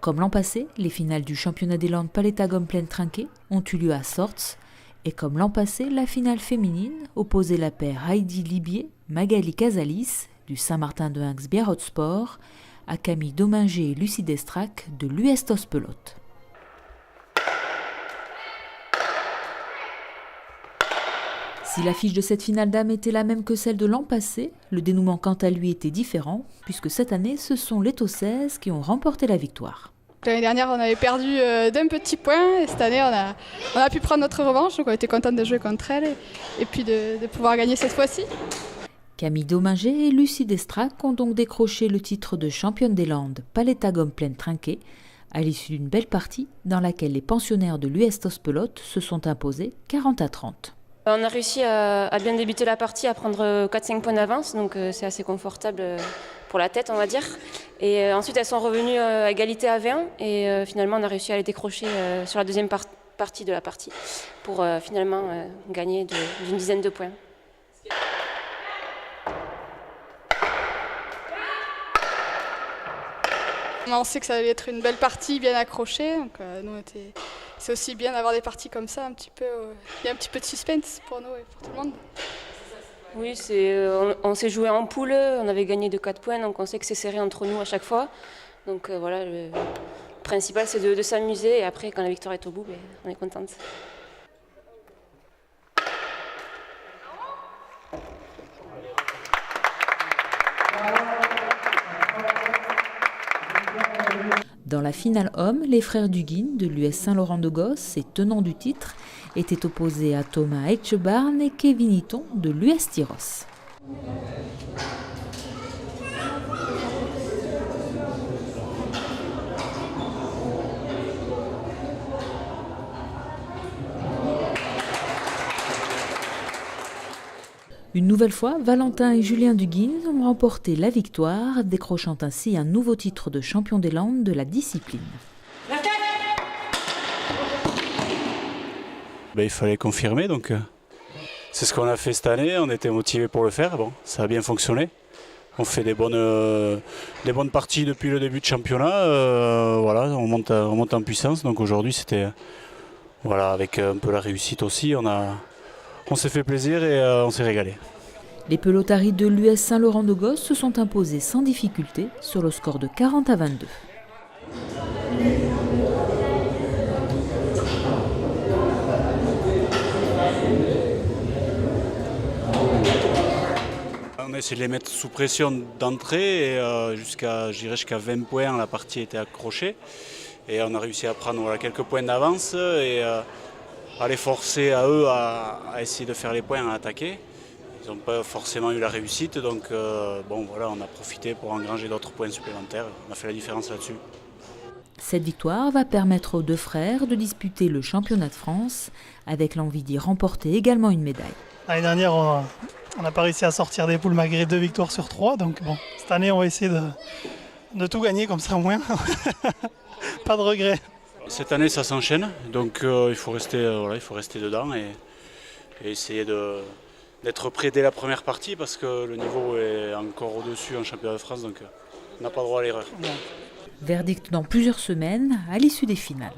Comme l'an passé, les finales du championnat des Landes Palétagom-Plaine-Trinquet ont eu lieu à Sorts. Et comme l'an passé, la finale féminine opposait la paire Heidi Libier-Magali Casalis du Saint-Martin-de-Hinx Sport à Camille Dominger et Lucie Destrac de l'US Tospelote. Si l'affiche de cette finale d'âme était la même que celle de l'an passé, le dénouement quant à lui était différent, puisque cette année, ce sont les Tossaises qui ont remporté la victoire. L'année dernière, on avait perdu d'un petit point, et cette année, on a pu prendre notre revanche, donc on était contente de jouer contre elle, et puis de pouvoir gagner cette fois-ci. Camille Dominger et Lucie Destrac ont donc décroché le titre de championne des Landes Palétagom-Plaine-Trinquet, à l'issue d'une belle partie dans laquelle les pensionnaires de l'US Tospelote se sont imposés 40-30. On a réussi à bien débuter la partie, à prendre 4-5 points d'avance, donc c'est assez confortable pour la tête, on va dire. Et ensuite, elles sont revenues à égalité à 20 et finalement, on a réussi à les décrocher sur la deuxième partie de la partie pour finalement gagner d'une dizaine de points. On sait que ça allait être une belle partie, bien accrochée, donc c'est aussi bien d'avoir des parties comme ça, il y a un petit peu de suspense pour nous et pour tout le monde. Oui, on s'est joué en poule, on avait gagné de 4 points, donc on sait que c'est serré entre nous à chaque fois. Donc voilà, le principal c'est de s'amuser et après quand la victoire est au bout, on est contente. Dans la finale homme, les frères Duguin de l'US Saint-Laurent-de-Gosse et tenants du titre étaient opposés à Thomas Etchebarn et Kevin Hitton de l'US Tyros. Une nouvelle fois, Valentin et Julien Duguin ont remporté la victoire, décrochant ainsi un nouveau titre de champion des Landes de la discipline. Il fallait confirmer, donc c'est ce qu'on a fait cette année, on était motivés pour le faire, bon, ça a bien fonctionné. On fait des bonnes parties depuis le début de championnat, voilà, on monte en puissance, donc aujourd'hui c'était avec un peu la réussite aussi, on s'est fait plaisir et on s'est régalé. Les pelotaris de l'US Saint-Laurent-de-Gosse se sont imposés sans difficulté sur le score de 40-22. On a essayé de les mettre sous pression d'entrée et jusqu'à 20 points, la partie était accrochée. Et on a réussi à prendre quelques points d'avance et à les forcer à eux à essayer de faire les points, à attaquer. Ils n'ont pas forcément eu la réussite, donc on a profité pour engranger d'autres points supplémentaires. On a fait la différence là-dessus. Cette victoire va permettre aux deux frères de disputer le championnat de France, avec l'envie d'y remporter également une médaille. L'année dernière, on n'a pas réussi à sortir des poules malgré 2 victoires sur 3, donc bon, cette année on va essayer de tout gagner comme ça au moins. Pas de regret. Cette année ça s'enchaîne, donc il faut rester dedans et essayer d'être prêt dès la première partie parce que le niveau est encore au-dessus en championnat de France, donc on n'a pas droit à l'erreur. Verdict dans plusieurs semaines à l'issue des finales.